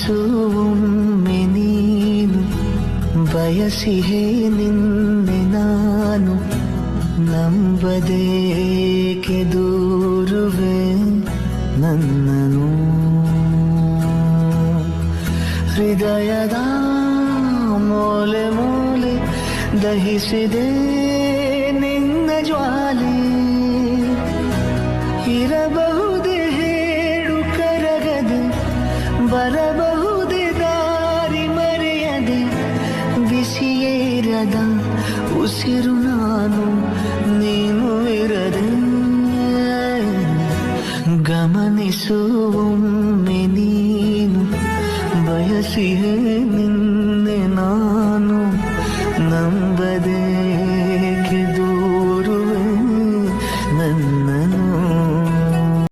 ಗಮನಿಸುವೊಮ್ಮೆ ನೀನು ಬಯಸಿಹೇ ನಿನ್ನೆ ನಾನು ನಂಬದೇಕೆ ದೂರುವೆ ನನ್ನನು ಹೃದಯದ ಮೂಲೆ ಮೂಲೆ ದಹಿಸಿದೆ ನಿನ್ನ ಜ್ವಾಲೆ ಇರಬಹುದೇ ಹೇಳು ಕರಗದೆ ಬರಬಹುದೇ ದಾರಿ ಮರೆಯದೆ ಬಿಸಿಯೇರದ ಉಸಿರು ನಾನು ನೀನು ಇರದೆ ಗಮನಿಸುವೊಮ್ಮೆ ನೀನು ಬಯಸಿಹೇ